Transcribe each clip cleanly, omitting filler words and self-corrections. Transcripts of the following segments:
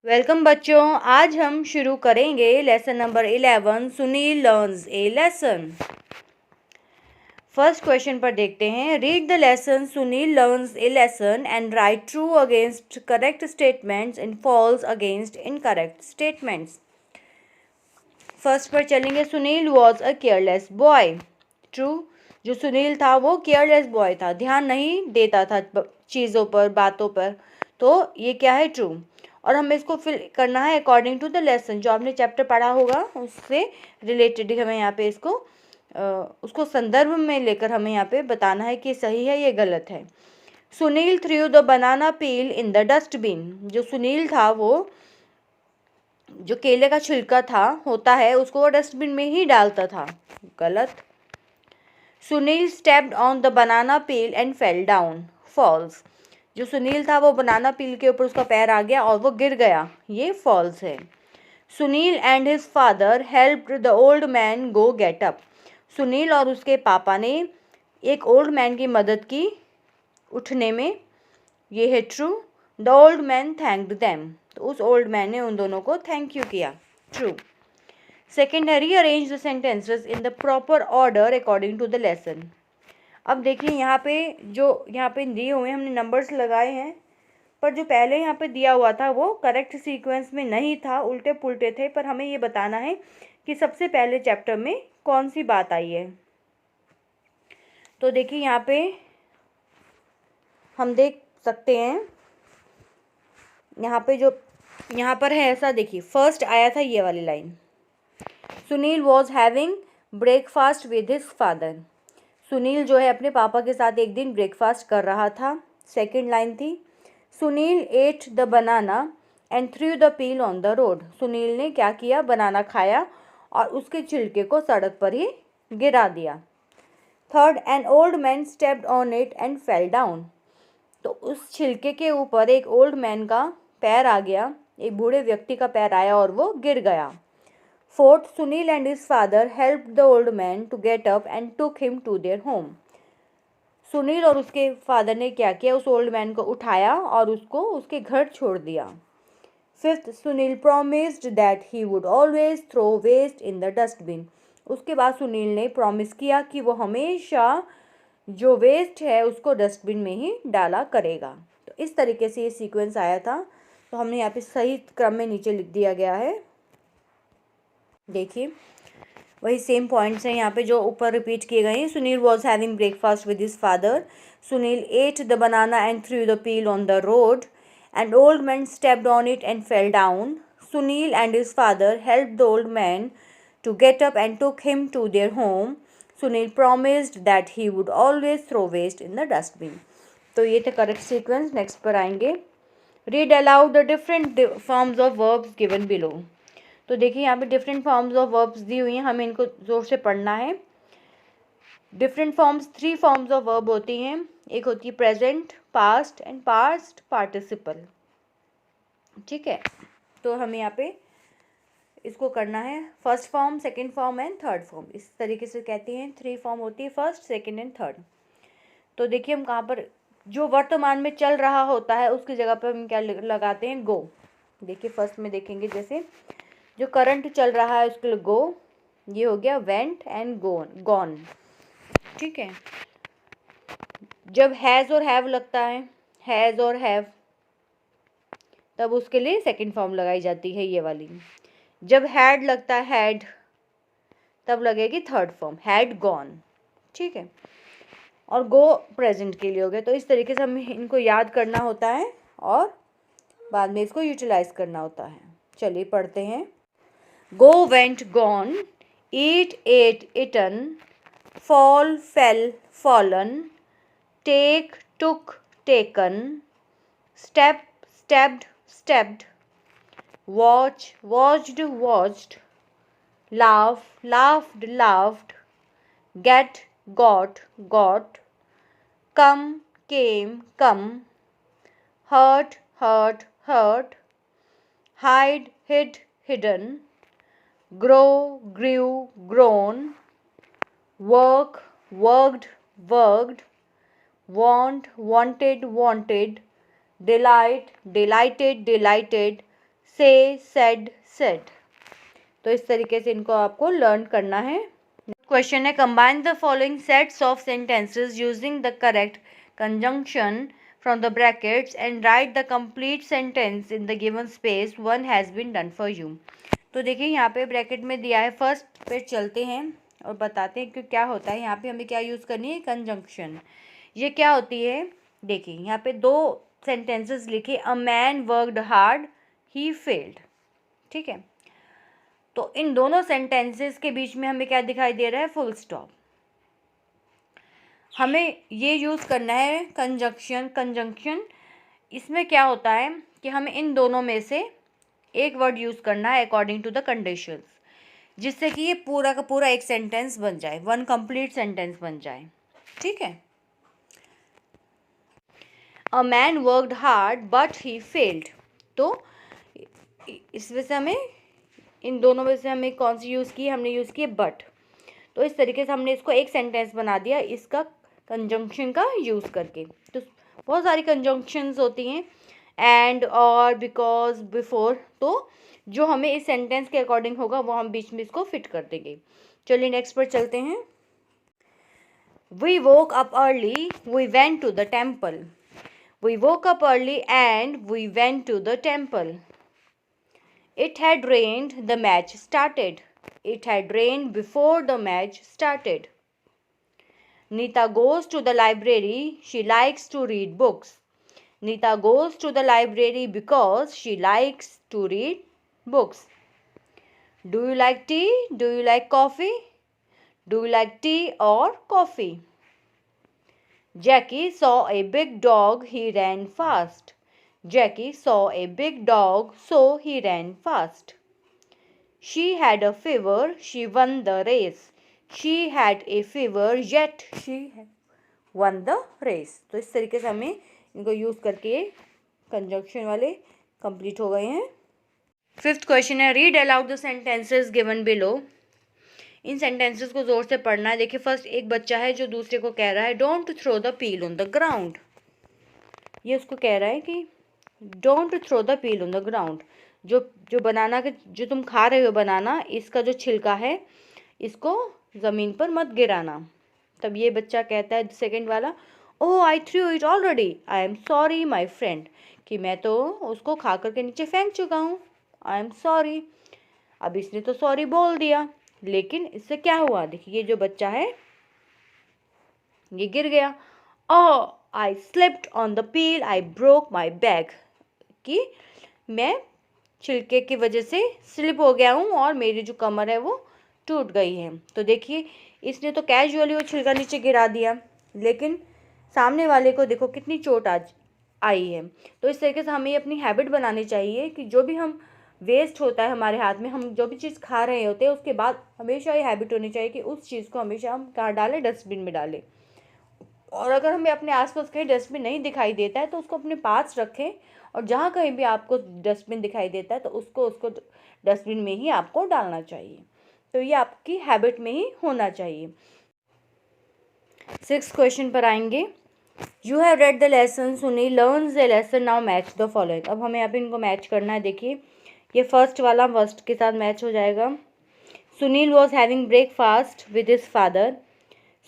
Welcome बच्चों, आज हम शुरू करेंगे lesson number 11 Sunil learns a lesson. First question पर देखते हैं। Read the lesson Sunil learns a lesson and write true against correct statements and false against incorrect statements. First पर चलेंगे। Sunil was a careless boy. True. जो सुनील था वो केयरलेस बॉय था, ध्यान नहीं देता था चीज़ों पर, बातों पर। तो ये क्या है? ट्रू। और हमें इसको फिल करना है अकॉर्डिंग टू द लेसन, जो आपने चैप्टर पढ़ा होगा उससे रिलेटेड हमें यहाँ पे इसको उसको संदर्भ में लेकर हमें यहाँ पे बताना है कि सही है ये गलत है। Sunil through the banana peel in the dustbin. जो सुनील था वो जो केले का छिलका था होता है उसको वो डस्टबिन में ही डालता था। गलत। Sunil stepped on the banana peel and fell down. False. जो सुनील था वो बनाना पील के ऊपर उसका पैर आ गया और वो गिर गया, ये फॉल्स है। Sunil and his father helped the old man go get up. Sunil और उसके पापा ने एक ओल्ड मैन की मदद की उठने में, ये है true. The old man thanked them. तो उस ओल्ड मैन ने उन दोनों को थैंक यू किया। ट्रू। सेकेंड है rearrange the sentences in the proper order according to the lesson. अब देखिए यहाँ पे दिए हुए हमने नंबर्स लगाए हैं, पर जो पहले यहाँ पे दिया हुआ था वो करेक्ट सीक्वेंस में नहीं था, उल्टे पुल्टे थे। पर हमें ये बताना है कि सबसे पहले चैप्टर में कौन सी बात आई है। तो देखिए यहाँ पे हम देख सकते हैं, यहाँ पर है ऐसा। देखिए फर्स्ट आया था ये वाली line, Sunil was having breakfast with his father. Sunil जो है अपने पापा के साथ एक दिन ब्रेकफास्ट कर रहा था। सेकेंड लाइन थी, Sunil ate the banana and threw the peel on the road. Sunil ने क्या किया? बनाना खाया और उसके छिलके को सड़क पर ही गिरा दिया। Third, N old man stepped on it and fell down. तो उस छिलके के ऊपर एक ओल्ड मैन का पैर आ गया, एक बूढ़े व्यक्ति का पैर आया और वो गिर गया। Fourth, Sunil and his father helped the old man to get up and took him to their home. Sunil और उसके फादर ने क्या किया? उस ओल्ड मैन को उठाया और उसको उसके घर छोड़ दिया। Fifth, Sunil promised that he would always throw waste in the dustbin. उसके बाद सुनील ने प्रॉमिस किया कि वो हमेशा जो वेस्ट है उसको डस्टबिन में ही डाला करेगा। तो इस तरीके से ये सीक्वेंस आया था। तो हमने यहाँ पे सही क्रम में नीचे लिख दिया गया है। देखिए वही सेम पॉइंट्स हैं यहाँ पे जो ऊपर रिपीट किए गए हैं। Sunil was having breakfast with his father. Sunil ate the banana and threw the peel on the road and old man stepped on it and fell down. Sunil and his father helped the old man to get up and took him to their home. Sunil promised that he would always throw waste in the dustbin. तो ये थे correct sequence. Next पर आएंगे। Read aloud the different forms of verbs given below. तो देखिए यहाँ पे different forms of verbs दी हुई हैं, हमें इनको जोर से पढ़ना है। Different forms, 3 forms of verb होती हैं। एक होती है present, past and past participle. ठीक है, तो हमें यहाँ पे इसको करना है first form, second form and third form. इस तरीके से कहते हैं 3 फॉर्म होती है, फर्स्ट, सेकंड एंड थर्ड। तो देखिए हम कहाँ पर जो वर्तमान में चल रहा होता है उसकी जगह पर हम क्या लगाते हैं? गो। देखिए फर्स्ट में देखेंगे, जैसे जो करंट चल रहा है उसके लिए गो, ये हो गया वेंट एंड गॉन। ठीक है, जब हैज़ और हैव लगता है, हैज़ और हैव, तब उसके लिए सेकंड फॉर्म लगाई जाती है ये वाली। जब हैड लगता है, हैड, तब लगेगी थर्ड फॉर्म, हैड गॉन। ठीक है, और गो प्रेजेंट के लिए हो गया। तो इस तरीके से हमें इनको याद करना होता है और बाद में इसको यूटिलाइज करना होता है। चलिए पढ़ते हैं। Go went gone, eat ate eaten, fall fell fallen, take took taken, step stepped stepped, watch watched watched, laugh laughed laughed, get got got, come came come, hurt hurt hurt, hide hid hidden, grow grew grown, work worked worked, want wanted wanted, delight delighted delighted, से, said, said. तो इस तरीके से इनको आपको learn करना है। Question है combine the following sets of sentences using the correct conjunction from the brackets and write the complete sentence in the given space, one has been done for you. तो देखिए यहाँ पे ब्रैकेट में दिया है, फर्स्ट पे चलते हैं और बताते हैं कि क्या होता है। यहाँ पे हमें क्या यूज़ करनी है, कंजंक्शन। ये क्या होती है, देखिए यहाँ पे दो सेंटेंसेस लिखे, a man worked hard, he failed. ठीक है, तो इन दोनों सेंटेंसेस के बीच में हमें क्या दिखाई दे रहा है, फुल स्टॉप। हमें ये यूज़ करना है कंजंक्शन। इसमें क्या होता है कि हमें इन दोनों में से एक वर्ड यूज़ करना है अकॉर्डिंग टू द कंडीशंस, जिससे कि ये पूरा का पूरा एक सेंटेंस बन जाए, वन कंप्लीट सेंटेंस बन जाए। ठीक है, a man worked hard but he failed. तो इस वजह से हमें इन दोनों में से हमें कौन सी यूज़ की, हमने यूज़ की बट। तो इस तरीके से हमने इसको एक सेंटेंस बना दिया इसका कंजंक्शन का यूज़ करके। तो बहुत सारी कंजंक्शंस होती हैं, एंड, और, बिकॉज, बिफोर। तो जो हमें इस सेंटेंस के अकॉर्डिंग होगा वो हम बीच में इसको फिट कर देंगे। चलिए नेक्स्ट पर चलते हैं। We woke up early, we went to the temple. We woke up early and we went to the temple. It had rained, the match started. It had rained before the match started. Neeta goes to the library, she likes to read books. Neeta goes to the library because she likes to read books. Do you like tea? Do you like coffee? Do you like tea or coffee? Jackie saw a big dog, he ran fast. Jackie saw a big dog, so he ran fast. She had a fever, she won the race. She had a fever, yet she won the race. तो इस तरीके से हमें इनको use करके conjunction वाले complete हो गए हैं। फिफ्थ क्वेश्चन है, read aloud the sentences given below. In sentences को ज़ोर से पढ़ना है। देखिए फर्स्ट एक बच्चा है जो दूसरे को कह रहा है don't throw the peel on the ground. ये उसको कह रहा है कि don't throw the peel on the ground. जो बनाना के जो तुम खा रहे हो बनाना, इसका जो छिलका है इसको ज़मीन पर मत गिराना। तब ये बच्चा कहता है सेकंड वाला, oh I threw it already, I am sorry my friend, कि मैं तो उसको खा करके नीचे फेंक चुका हूँ, आई एम सॉरी। अब इसने तो सॉरी बोल दिया, लेकिन इससे क्या हुआ, देखिए ये जो बच्चा है ये गिर गया। Oh I slipped on the peel, I broke my bag, कि मैं छिलके की वजह से स्लिप हो गया हूँ और मेरी जो कमर है वो टूट गई है। तो देखिए इसने तो कैजुअली वो छिलका नीचे गिरा दिया, लेकिन सामने वाले को देखो कितनी चोट आज आई है। तो इस तरीके से हमें अपनी हैबिट बनानी चाहिए कि जो भी हम वेस्ट होता है हमारे हाथ में, हम जो भी चीज़ खा रहे होते हैं उसके बाद हमेशा ये हैबिट होनी चाहिए कि उस चीज़ को हमेशा हम कहाँ डालें, डस्टबिन में डालें। और अगर हमें अपने आसपास कहीं डस्टबिन नहीं दिखाई देता है तो उसको अपने पास रखें, और जहाँ कहीं भी आपको डस्टबिन दिखाई देता है तो उसको डस्टबिन में ही आपको डालना चाहिए। तो ये आपकी हैबिट में ही होना चाहिए। सिक्स्थ क्वेश्चन पर आएंगे। You have read the lesson, Sunil learns the lesson, now match the following. अब हमें यहाँ पे इनको मैच करना है। देखिए ये फर्स्ट वाला फर्स्ट के साथ मैच हो जाएगा। Sunil was having breakfast with his father.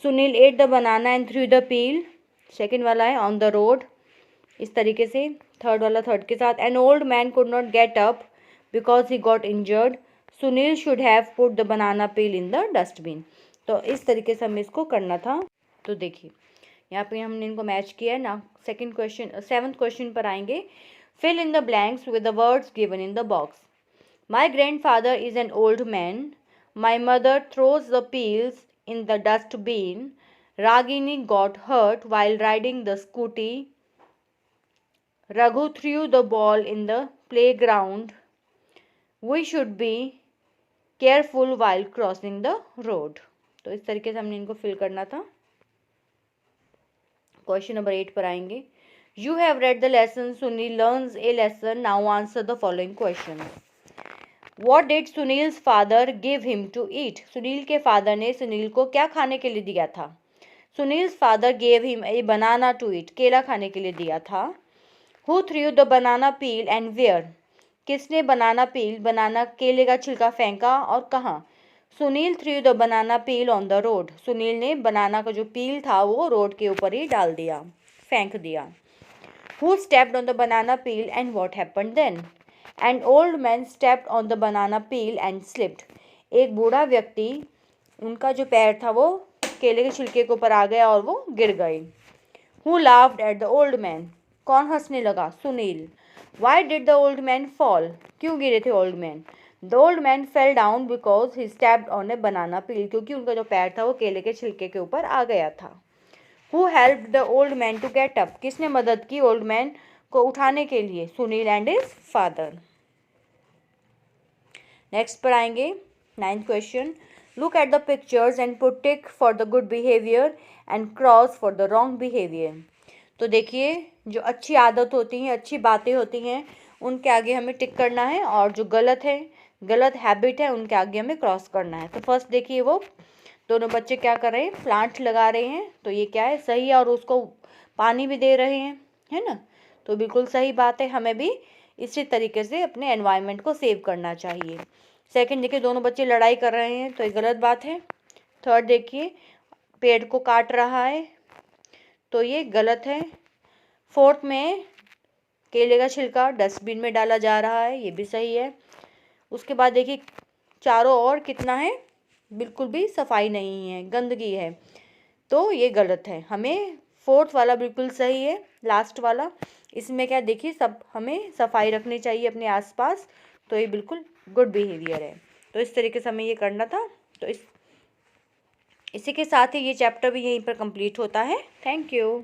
Sunil ate the banana and threw the peel. Second वाला है ऑन द रोड। इस तरीके से थर्ड वाला थर्ड के साथ, N old man could not get up because he got injured. Sunil should have put the banana peel in the dustbin. तो इस तरीके से हमें इसको करना था। तो देखिए यहाँ पे हमने इनको मैच किया है ना। सेकंड क्वेश्चन, सेवन्थ क्वेश्चन पर आएंगे। Fill in the blanks with the words given in the box. My grandfather is an old man. My mother throws the peels in the dustbin. Ragini got hurt while riding the scooty. Raghu threw the ball in the playground. We should be careful while crossing the road. तो इस तरीके से हमने इनको fill करना था। Question number 8 पर आएंगे। You have read the lesson, Sunil learns a lesson. Now answer the following question. What did Sunil's father give him to eat? Sunil के फादर ने सुनील को क्या खाने के लिए दिया था? Sunil's father gave him a banana to eat. केला खाने के लिए दिया था। Who threw the banana peel and where? किसने बनाना पील बनाना केले का छिलका फेंका और कहाँ? Sunil through the banana peel on the road. Sunil ने बनाना का जो पील था वो रोड के ऊपर ही डाल दिया, फेंक दिया। Who stepped on the banana peel and what happened then? An old man stepped on the banana peel and slipped. एक बूढ़ा व्यक्ति, उनका जो पैर था वो केले के छिलके के ऊपर आ गया और वो गिर गए। Who laughed at the old man? कौन हंसने लगा? Sunil. Why did the old man fall? क्यों गिरे थे old man? The old man fell down because he stepped on a banana peel. क्योंकि उनका जो पैर था वो केले के छिलके के ऊपर आ गया था। Who helped the old man to get up? किसने मदद की old man को उठाने के लिए? Sunil and his father. Next पढ़ाएंगे 9th question. Look at the pictures and put tick for the good behavior and cross for the wrong behavior. तो देखिए, जो अच्छी आदत होती हैं, अच्छी बातें होती हैं, उनके आगे हमें टिक करना है, और जो गलत है, गलत हैबिट है, उनके आगे हमें क्रॉस करना है। तो फर्स्ट देखिए, वो दोनों बच्चे क्या कर रहे हैं? प्लांट लगा रहे हैं। तो ये क्या है? सही है, और उसको पानी भी दे रहे हैं, है ना? तो बिल्कुल सही बात है, हमें भी इसी तरीके से अपने एनवायरनमेंट को सेव करना चाहिए। सेकंड देखिए, दोनों बच्चे लड़ाई कर रहे हैं, तो ये गलत बात है। थर्ड देखिए, पेड़ को काट रहा है, तो ये गलत है। फोर्थ में केले का छिलका डस्टबिन में डाला जा रहा है, ये भी सही है। उसके बाद देखिए, चारों ओर कितना है? बिल्कुल भी सफाई नहीं है, गंदगी है, तो ये गलत है। हमें फोर्थ वाला बिल्कुल सही है, लास्ट वाला। इसमें क्या देखिए, सब हमें सफाई रखनी चाहिए अपने आसपास, तो ये बिल्कुल गुड बिहेवियर है। तो इस तरीके से हमें ये करना था। तो इसी के साथ ही ये चैप्टर भी यहीं पर कंप्लीट होता है। Thank you.